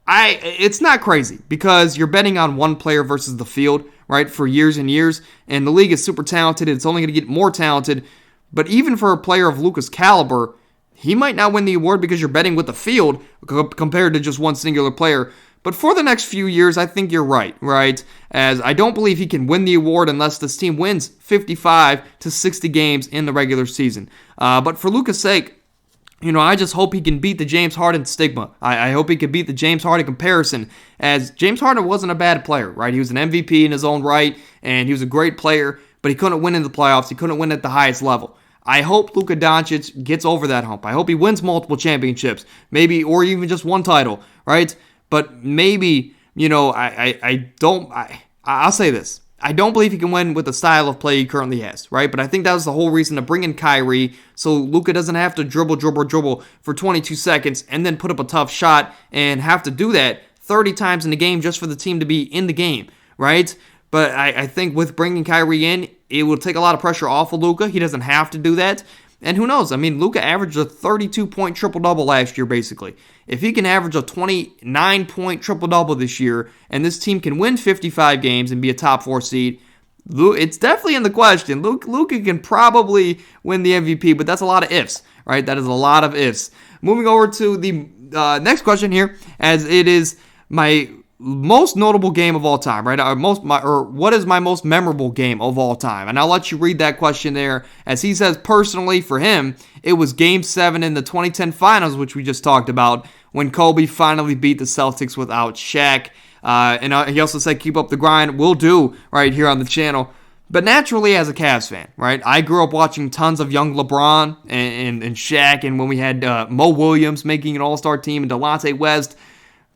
It's not crazy, because you're betting on one player versus the field, right, for years and years, and the league is super talented. It's only going to get more talented. But even for a player of Luka's caliber, he might not win the award because you're betting with the field compared to just one singular player. But for the next few years, I think you're right? As I don't believe he can win the award unless this team wins 55 to 60 games in the regular season. But for Luka's sake, I just hope he can beat the James Harden stigma. I hope he can beat the James Harden comparison, as James Harden wasn't a bad player, right? He was an MVP in his own right, and he was a great player, but he couldn't win in the playoffs. He couldn't win at the highest level. I hope Luka Doncic gets over that hump. I hope he wins multiple championships, maybe, or even just one title, right? But maybe, I'll say this. I don't believe he can win with the style of play he currently has, right? But I think that was the whole reason to bring in Kyrie, so Luka doesn't have to dribble for 22 seconds and then put up a tough shot and have to do that 30 times in the game just for the team to be in the game, right? But I think with bringing Kyrie in, it will take a lot of pressure off of Luka. He doesn't have to do that. And who knows? I mean, Luka averaged a 32-point triple-double last year, basically. If he can average a 29-point triple-double this year, and this team can win 55 games and be a top 4 seed, it's definitely in the question. Luka can probably win the MVP, but that's a lot of ifs, right? That is a lot of ifs. Moving over to the next question here, as it is my most notable game of all time, right? What is my most memorable game of all time? And I'll let you read that question there. As he says, personally, for him, it was Game 7 in the 2010 Finals, which we just talked about, when Kobe finally beat the Celtics without Shaq. And he also said, keep up the grind. Will do, right here on the channel. But naturally, as a Cavs fan, right, I grew up watching tons of young LeBron and Shaq, and when we had Mo Williams making an all-star team and Delonte West.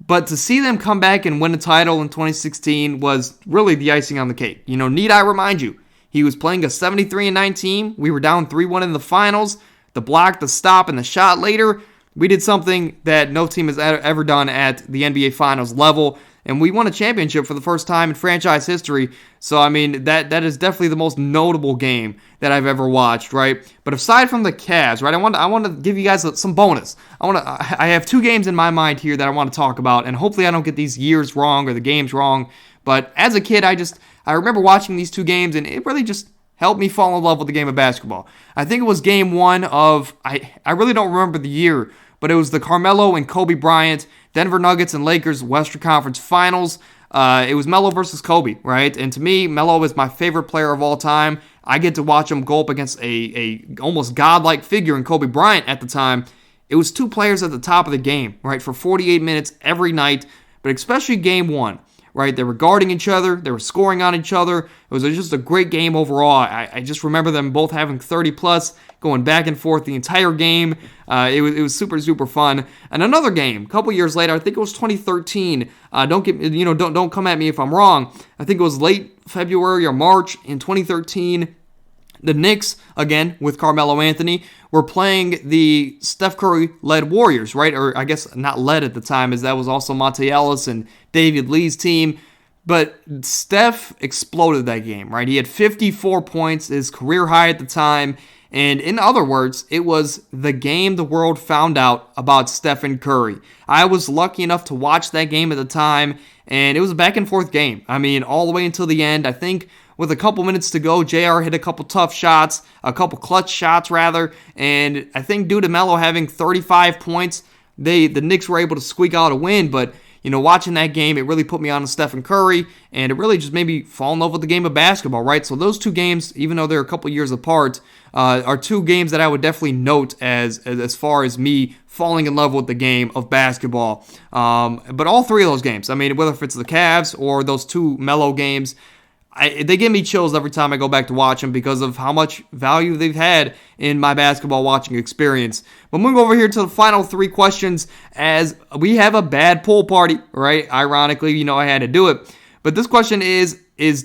But to see them come back and win a title in 2016 was really the icing on the cake. Need I remind you, he was playing a 73-9 team. We were down 3-1 in the finals. The block, the stop, and the shot later We did something that no team has ever done at the NBA Finals level, and we won a championship for the first time in franchise history. So, I mean, that is definitely the most notable game that I've ever watched, right? But aside from the Cavs, right, I want to give you guys some bonus. I have 2 games in my mind here that I want to talk about, and hopefully I don't get these years wrong or the games wrong. But as a kid, I remember watching these 2 games, and it really just helped me fall in love with the game of basketball. I think it was game 1 of, I really don't remember the year, but it was the Carmelo and Kobe Bryant, Denver Nuggets and Lakers Western Conference Finals. It was Melo versus Kobe, right? And to me, Melo is my favorite player of all time. I get to watch him go up against a almost godlike figure in Kobe Bryant at the time. It was 2 players at the top of the game, right, for 48 minutes every night, but especially game 1. Right, they were guarding each other, they were scoring on each other. It was just a great game overall. I just remember them both having 30 plus, going back and forth the entire game. It was super, super fun. And another game, a couple years later, I think it was 2013. Don't come at me if I'm wrong. I think it was late February or March in 2013. The Knicks, again, with Carmelo Anthony, were playing the Steph Curry-led Warriors, right? Or I guess not led at the time, as that was also Monte Ellis and David Lee's team. But Steph exploded that game, right? He had 54 points, his career high at the time. And in other words, it was the game the world found out about Stephen Curry. I was lucky enough to watch that game at the time, and it was a back-and-forth game. I mean, all the way until the end. I think with a couple minutes to go, JR hit a couple tough shots, a couple clutch shots rather, and I think due to Melo having 35 points, the Knicks were able to squeak out a win. But watching that game, it really put me on to Stephen Curry, and it really just made me fall in love with the game of basketball, right? So those 2 games, even though they're a couple years apart, are 2 games that I would definitely note as far as me falling in love with the game of basketball. But all 3 of those games, I mean, whether if it's the Cavs or those 2 Melo games, they give me chills every time I go back to watch them because of how much value they've had in my basketball watching experience. But moving over here to the final 3 questions, as we have a bad pool party, right? Ironically, I had to do it. But this question is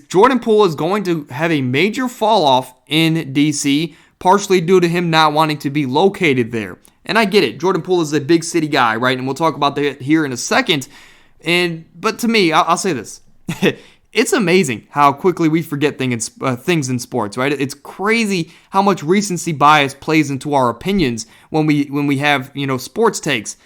Jordan Poole is going to have a major fall off in DC, partially due to him not wanting to be located there. And I get it. Jordan Poole is a big city guy, right? And we'll talk about that here in a second. But to me, I'll say this. It's amazing how quickly we forget things in sports, right? It's crazy how much recency bias plays into our opinions when we have, sports takes.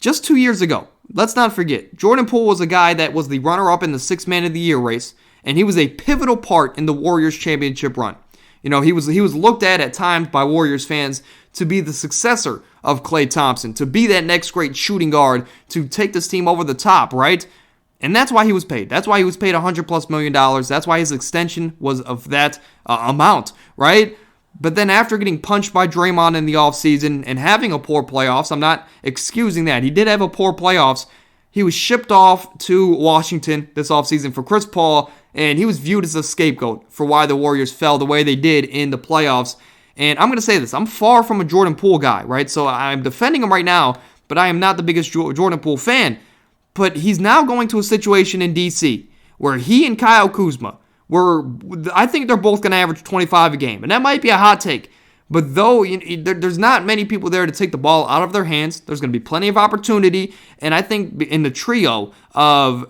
Just 2 years ago, let's not forget, Jordan Poole was a guy that was the runner-up in the 6th Man of the Year race, and he was a pivotal part in the Warriors championship run. He was looked at times by Warriors fans to be the successor of Klay Thompson, to be that next great shooting guard, to take this team over the top, right? And that's why he was paid. That's why he was paid $100+ million. That's why his extension was of that amount, right? But then after getting punched by Draymond in the offseason and having a poor playoffs, I'm not excusing that. He did have a poor playoffs. He was shipped off to Washington this offseason for Chris Paul, and he was viewed as a scapegoat for why the Warriors fell the way they did in the playoffs. And I'm going to say this. I'm far from a Jordan Poole guy, right? So I'm defending him right now, but I am not the biggest Jordan Poole fan. But he's now going to a situation in DC where he and Kyle Kuzma I think they're both going to average 25 a game. And that might be a hot take. But though there's not many people there to take the ball out of their hands, there's going to be plenty of opportunity. And I think in the trio of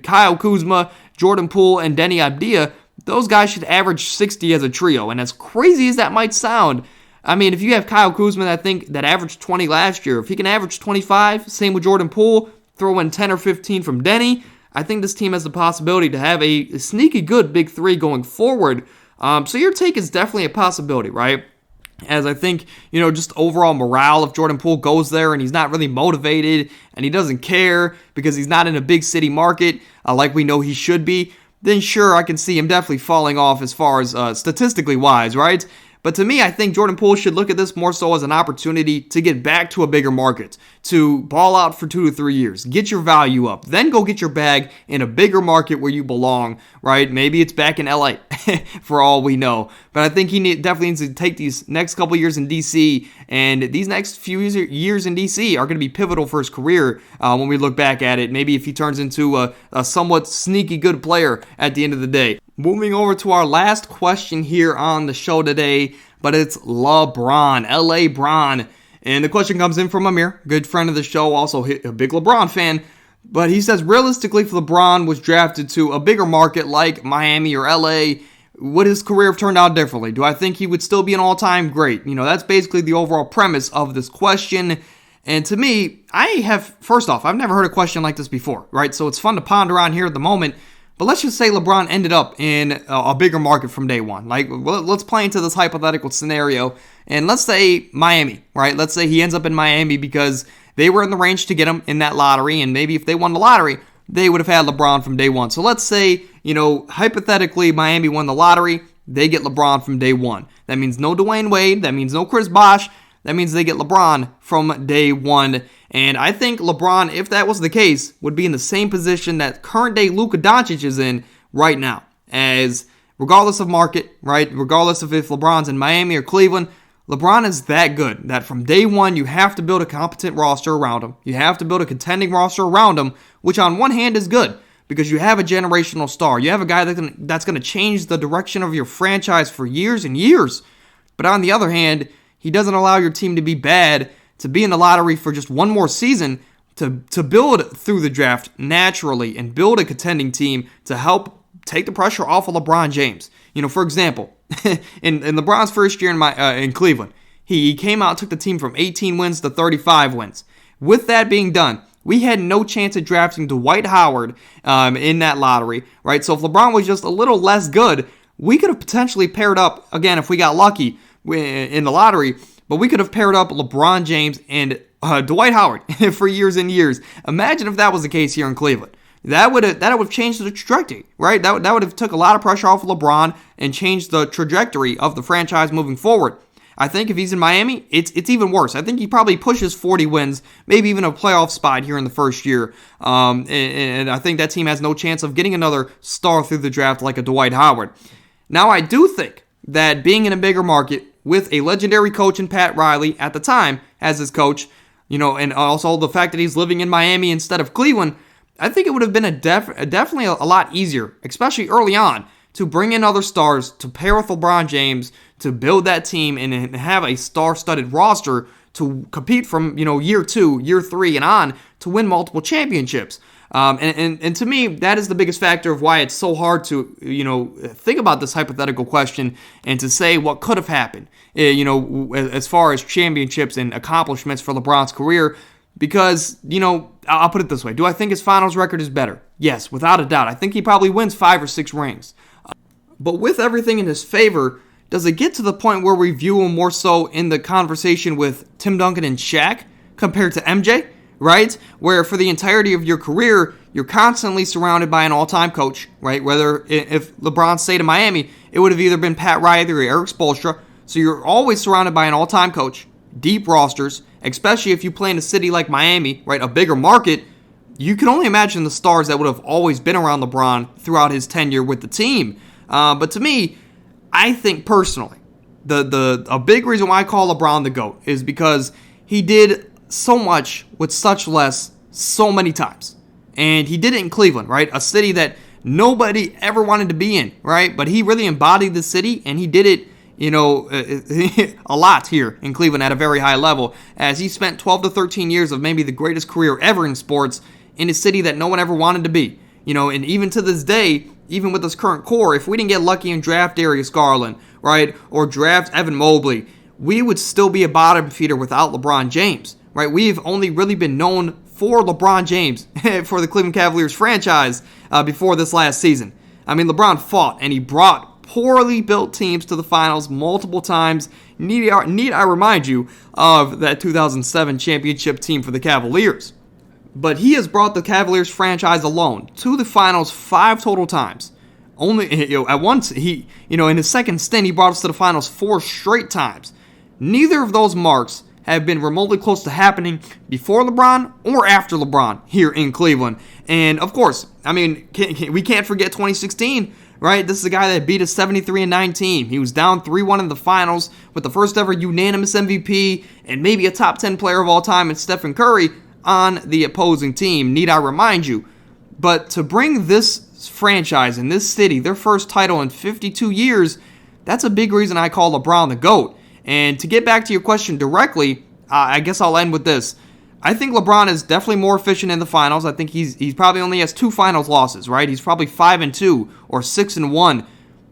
Kyle Kuzma, Jordan Poole, and Denny Abdia, those guys should average 60 as a trio. And as crazy as that might sound, I mean, if you have Kyle Kuzma, that averaged 20 last year, if he can average 25, same with Jordan Poole, throw in 10 or 15 from Denny, I think this team has the possibility to have a sneaky good big 3 going forward. So your take is definitely a possibility, right? As I think, just overall morale, if Jordan Poole goes there and he's not really motivated and he doesn't care because he's not in a big city market like we know he should be, then sure, I can see him definitely falling off as far as statistically wise, right? But to me, I think Jordan Poole should look at this more so as an opportunity to get back to a bigger market, to ball out for 2 to 3 years, get your value up, then go get your bag in a bigger market where you belong, right? Maybe it's back in LA for all we know. But I think he definitely needs to take these next couple years in DC, and these next few years in DC are going to be pivotal for his career when we look back at it. Maybe if he turns into a somewhat sneaky good player at the end of the day. Moving over to our last question here on the show today, but it's LeBron, LA Bron. And the question comes in from Amir, good friend of the show, also a big LeBron fan. But he says, realistically, if LeBron was drafted to a bigger market like Miami or LA, would his career have turned out differently? Do I think he would still be an all-time great? That's basically the overall premise of this question. And to me, first off, I've never heard a question like this before, right? So it's fun to ponder on here at the moment. But let's just say LeBron ended up in a bigger market from day one. Like, let's play into this hypothetical scenario. And let's say Miami, right? Let's say he ends up in Miami because they were in the range to get him in that lottery. And maybe if they won the lottery, they would have had LeBron from day one. So let's say, hypothetically, Miami won the lottery. They get LeBron from day one. That means no Dwayne Wade. That means no Chris Bosh. That means they get LeBron from day one. And I think LeBron, if that was the case, would be in the same position that current day Luka Doncic is in right now. As regardless of market, right? Regardless of if LeBron's in Miami or Cleveland, LeBron is that good that from day one, you have to build a competent roster around him. You have to build a contending roster around him, which on one hand is good because you have a generational star. You have a guy that's going to change the direction of your franchise for years and years. But on the other hand, he doesn't allow your team to be bad, to be in the lottery for just one more season, to build through the draft naturally and build a contending team to help take the pressure off of LeBron James. For example, in LeBron's first year in Cleveland, he came out and took the team from 18 wins to 35 wins. With that being done, we had no chance of drafting Dwight Howard in that lottery, right? So if LeBron was just a little less good, we could have potentially paired up, again, if we got lucky in the lottery, but we could have paired up LeBron James and Dwight Howard for years and years. Imagine if that was the case here in Cleveland. That would have changed the trajectory, right? That would have took a lot of pressure off of LeBron and changed the trajectory of the franchise moving forward. I think if he's in Miami, it's even worse. I think he probably pushes 40 wins, maybe even a playoff spot here in the first year. And I think that team has no chance of getting another star through the draft like a Dwight Howard. Now, I do think that being in a bigger market with a legendary coach in Pat Riley at the time as his coach, and also the fact that he's living in Miami instead of Cleveland, I think it would have been definitely a lot easier, especially early on, to bring in other stars, to pair with LeBron James, to build that team and have a star-studded roster to compete from year 2, year 3, and on to win multiple championships. And to me, that is the biggest factor of why it's so hard to think about this hypothetical question and to say what could have happened. As far as championships and accomplishments for LeBron's career, because I'll put it this way: do I think his finals record is better? Yes, without a doubt. I think he probably wins 5 or 6 rings. But with everything in his favor, does it get to the point where we view him more so in the conversation with Tim Duncan and Shaq compared to MJ, right? Where for the entirety of your career, you're constantly surrounded by an all-time coach, right? Whether if LeBron stayed in Miami, it would have either been Pat Riley or Eric Spoelstra. So you're always surrounded by an all-time coach, deep rosters, especially if you play in a city like Miami, right? A bigger market. You can only imagine the stars that would have always been around LeBron throughout his tenure with the team. But to me, I think personally, a big reason why I call LeBron the GOAT is because he did so much with such less so many times. And he did it in Cleveland, right? A city that nobody ever wanted to be in, right? But he really embodied the city, and he did it, a lot here in Cleveland at a very high level, as he spent 12 to 13 years of maybe the greatest career ever in sports in a city that no one ever wanted to be. And even to this day, even with this current core, if we didn't get lucky and draft Darius Garland, right, or draft Evan Mobley, we would still be a bottom feeder without LeBron James, right? We've only really been known for LeBron James for the Cleveland Cavaliers franchise before this last season. I mean, LeBron fought, and he brought poorly built teams to the finals multiple times. Need I remind you of that 2007 championship team for the Cavaliers. But he has brought the Cavaliers franchise alone to the finals 5 total times. Only at once in his second stint he brought us to the finals 4 straight times. Neither of those marks have been remotely close to happening before LeBron or after LeBron here in Cleveland. And of course, I mean, we can't forget 2016, right? This is a guy that beat a 73-9 team. He was down 3-1 in the finals with the first ever unanimous MVP and maybe a top 10 player of all time in Stephen Curry on the opposing team, need I remind you. But to bring this franchise in this city, their first title in 52 years, that's a big reason I call LeBron the GOAT. And to get back to your question directly, I guess I'll end with this. I think LeBron is definitely more efficient in the finals. I think he's probably only has 2 finals losses, right? He's probably 5-2 or 6-1.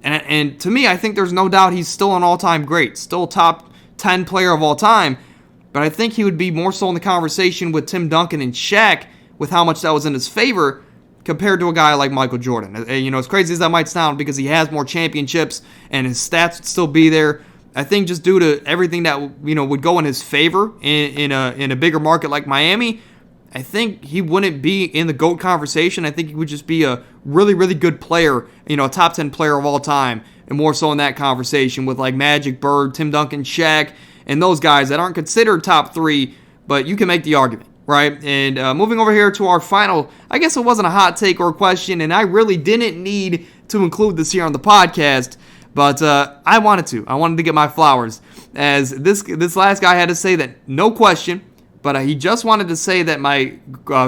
And to me, I think there's no doubt he's still an all-time great, still top 10 player of all time. But I think he would be more so in the conversation with Tim Duncan and Shaq with how much that was in his favor compared to a guy like Michael Jordan. As crazy as that might sound, because he has more championships and his stats would still be there, I think just due to everything that would go in his favor in a bigger market like Miami, I think he wouldn't be in the GOAT conversation. I think he would just be a really, really good player, a top 10 player of all time, and more so in that conversation with like Magic, Bird, Tim Duncan, Shaq, and those guys that aren't considered top 3, but you can make the argument, right? And moving over here to our final, I guess it wasn't a hot take or a question, and I really didn't need to include this here on the podcast, but I wanted to get my flowers, as this last guy had to say that no question, but he just wanted to say that my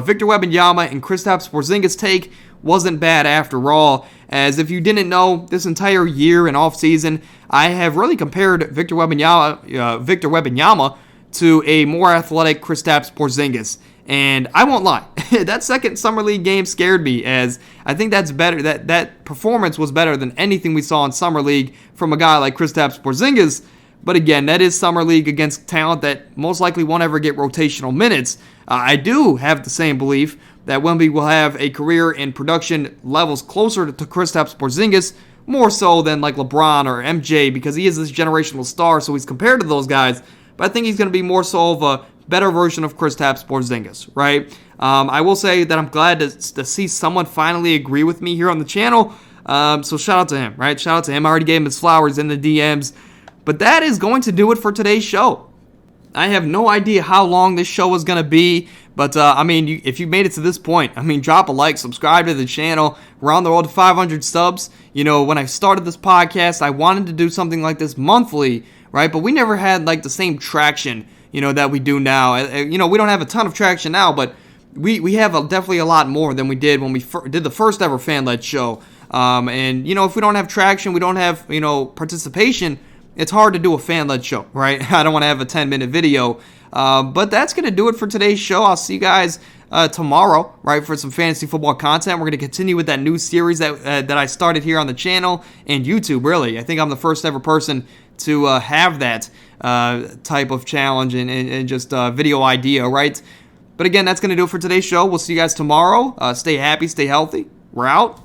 Victor Wembanyama and Kristaps Porzingis take wasn't bad after all, as if you didn't know, this entire year and offseason, I have really compared Victor Wembanyama to a more athletic Kristaps Porzingis. And I won't lie, that second Summer League game scared me, as I think that's better. That performance was better than anything we saw in Summer League from a guy like Kristaps Porzingis. But again, that is Summer League against talent that most likely won't ever get rotational minutes. I do have the same belief that Wemby will have a career in production levels closer to Kristaps Porzingis, more so than like LeBron or MJ, because he is this generational star, so he's compared to those guys. But I think he's going to be more so of a better version of Kristaps Porzingis, right? I will say that I'm glad to see someone finally agree with me here on the channel. So shout out to him, right? Shout out to him. I already gave him his flowers in the DMs. But that is going to do it for today's show. I have no idea how long this show is going to be, but if you made it to this point, drop a like, subscribe to the channel. We're on the road to 500 subs. When I started this podcast, I wanted to do something like this monthly, right? But we never had like the same traction, that we do now. We don't have a ton of traction now, but we have definitely a lot more than we did when we did the first ever fan-led show. If we don't have traction, we don't have, participation, it's hard to do a fan-led show, right? I don't want to have a 10-minute video. But that's going to do it for today's show. I'll see you guys tomorrow, right, for some fantasy football content. We're going to continue with that new series that I started here on the channel and YouTube, really. I think I'm the first ever person to have that type of challenge and just video idea, right? But again, that's going to do it for today's show. We'll see you guys tomorrow. Stay happy, stay healthy. We're out.